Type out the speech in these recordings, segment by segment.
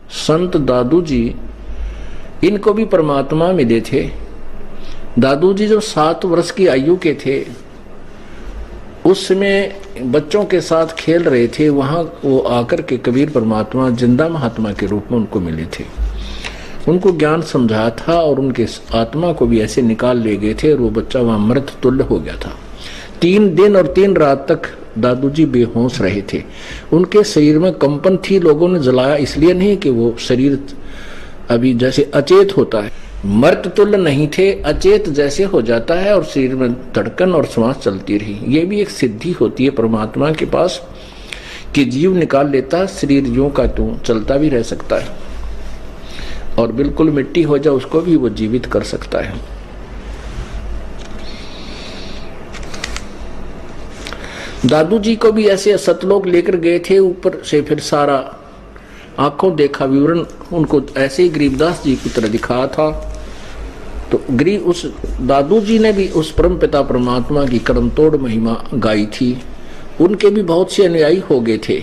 संत दादू जी, इनको भी परमात्मा मिले थे। दादू जी जब 7 वर्ष की आयु के थे, उस समय बच्चों के साथ खेल रहे थे, वहां वो आकर के कबीर परमात्मा जिंदा महात्मा के रूप में उनको मिले थे। उनको ज्ञान समझाया था और उनके आत्मा को भी ऐसे निकाल ले गए थे और वो बच्चा वहां मृत तुल्य हो गया था। 3 दिन और 3 रात तक दादू जी बेहोश रहे थे। उनके शरीर में कंपन थी। लोगों ने जलाया इसलिए नहीं कि वो शरीर अभी जैसे अचेत होता है, मृत तुल्य नहीं थे, अचेत जैसे हो जाता है और शरीर में धड़कन और श्वास चलती रही। ये भी एक सिद्धि होती है परमात्मा के पास कि जीव निकाल लेता है, शरीर यूं का त्यों चलता भी रह सकता है और बिल्कुल मिट्टी हो जाए उसको भी वो जीवित कर सकता है। दादू जी को भी ऐसे सतलोक लेकर गए थे, ऊपर से फिर सारा आंखों देखा विवरण उनको ऐसे ही गरीबदास जी की तरह दिखाया था। तो उस दादू जी ने भी उस परम पिता परमात्मा की कर्म तोड़ महिमा गाई थी। उनके भी बहुत से अनुयायी हो गए थे।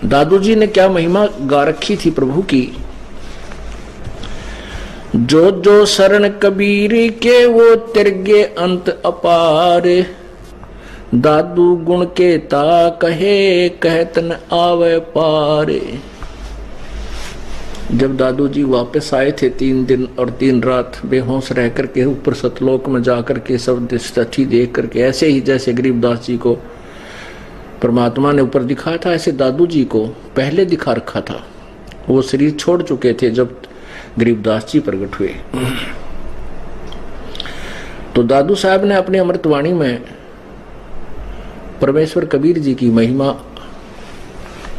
दादू जी ने क्या महिमा गा रखी थी प्रभु की। जो जो शरण कबीर के वो तिरगे अंत अपार, दादू गुण के ता कहे कहत न आवे पार। जब दादू जी वापस आए थे 3 दिन और 3 रात बेहोश रह करके ऊपर सतलोक में जाकर के सब स्थिति देख करके, ऐसे ही जैसे गरीबदास जी को परमात्मा ने ऊपर दिखाया था, ऐसे दादू जी को पहले दिखा रखा था। वो शरीर छोड़ चुके थे जब गरीबदास जी प्रकट हुए। तो दादू साहब ने अपनी अमृतवाणी में परमेश्वर कबीर जी की महिमा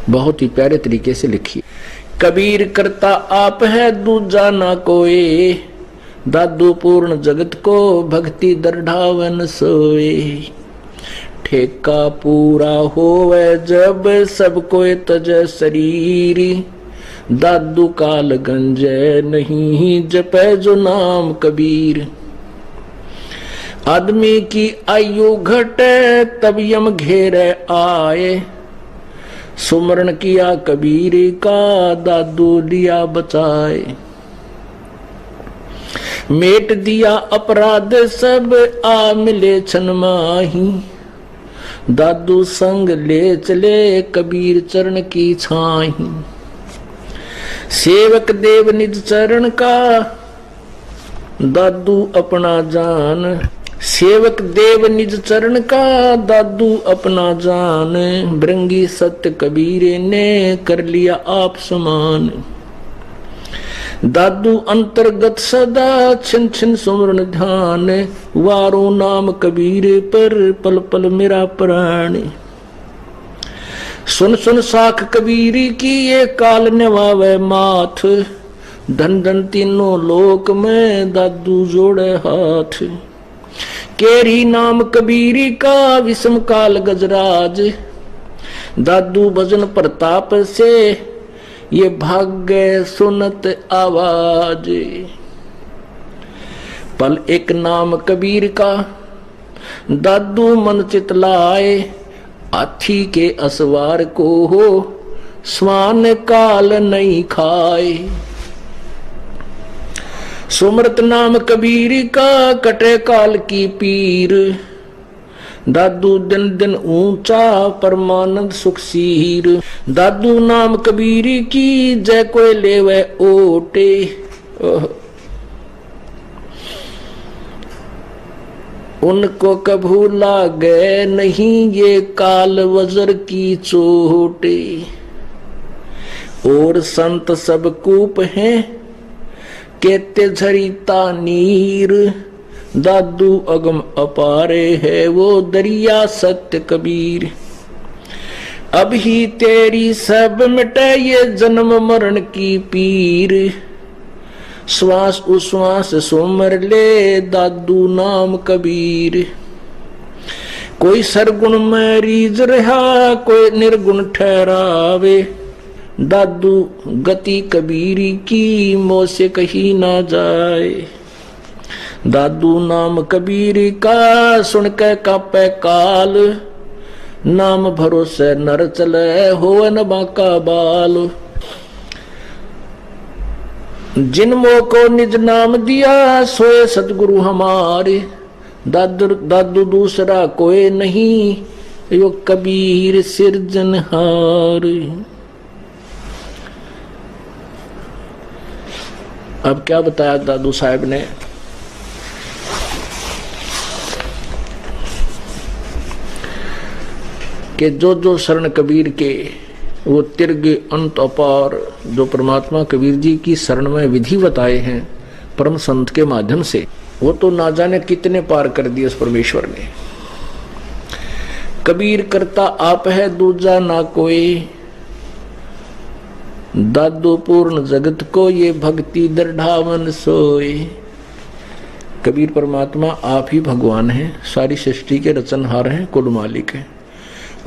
बहुत ही प्यारे तरीके से लिखी। कबीर करता आप है दूजा ना कोई, दादू पूर्ण जगत को भक्ति दरढ़ावन सोए। ठेका पूरा होवे जब सब कोई तज शरीरी, दादू काल गंजे नहीं जपे जो नाम कबीर। आदमी की आयु घटे तब यम घेरे आए, सुमरण किया कबीर का दादू लिया बचाए। मेट दिया अपराध सब आ मिले छन माही, दादू संग ले चले कबीर चरण की छाही। सेवक देव निज चरण का दादू अपना जान, सेवक देव निज चरण का दादू अपना जान। भृंगी सत्य कबीर ने कर लिया आप समान, दादू अंतर्गत सदा छिन छिन सुमरन ध्यान। वारो नाम कबीर पर पल पल मेरा प्राण। सुन सुन साख कबीरी की ये काल निभावे माथ, धन धन तीनों लोक में दादू जोड़े हाथ। केरी नाम कबीरी का विषम काल गजराज, दादू भजन प्रताप से ये भाग्य सुनत आवाज। पल एक नाम कबीर का दादू मन चितलाए, हाथी के असवार को हो स्वान काल नहीं खाए। सुमरत नाम कबीर का कटे काल की पीर, दादू दिन दिन ऊंचा परमानंद सुखसीर। दादू नाम कबीर की जय कोई लेवे ओटे, उनको कभू लागे नहीं ये काल वज्र की चोटे। और संत सब कूप हैं कहते झरीता नीर, दादू अगम अपारे है वो दरिया सत्य कबीर। अब ही तेरी सब मिटे ये जन्म मरण की पीर, श्वास उश्वास सुमर ले दादू नाम कबीर। कोई सरगुण में रीझ रहा कोई निर्गुण ठहरावे, दादू गति कबीरी की मोह से कही ना जाए। दादू नाम कबीरी का सुन के कापे काल, नाम भरोसे नर चले हो न बाका बाल। जिनमो को निज नाम दिया सोए सतगुरु हमारे, दादू दूसरा कोई नहीं यो कबीर सिरजनहार। अब क्या बताया दादू साहब ने कि जो जो शरण कबीर के वो तिर्ग अंत अपार, जो परमात्मा कबीर जी की शरण में विधि बताए हैं परम संत के माध्यम से, वो तो ना जाने कितने पार कर दिए उस परमेश्वर ने। कबीर करता आप है दूजा ना कोई, दादू पूर्ण जगत को ये भक्ति दृढ़ावन सोए। कबीर परमात्मा आप ही भगवान हैं, सारी सृष्टि के रचनहार हैं, कुल मालिक हैं,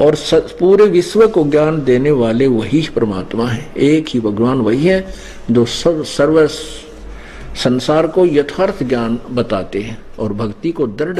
और पूरे विश्व को ज्ञान देने वाले वही परमात्मा है। एक ही भगवान वही है जो सर्व संसार को यथार्थ ज्ञान बताते हैं और भक्ति को दृढ़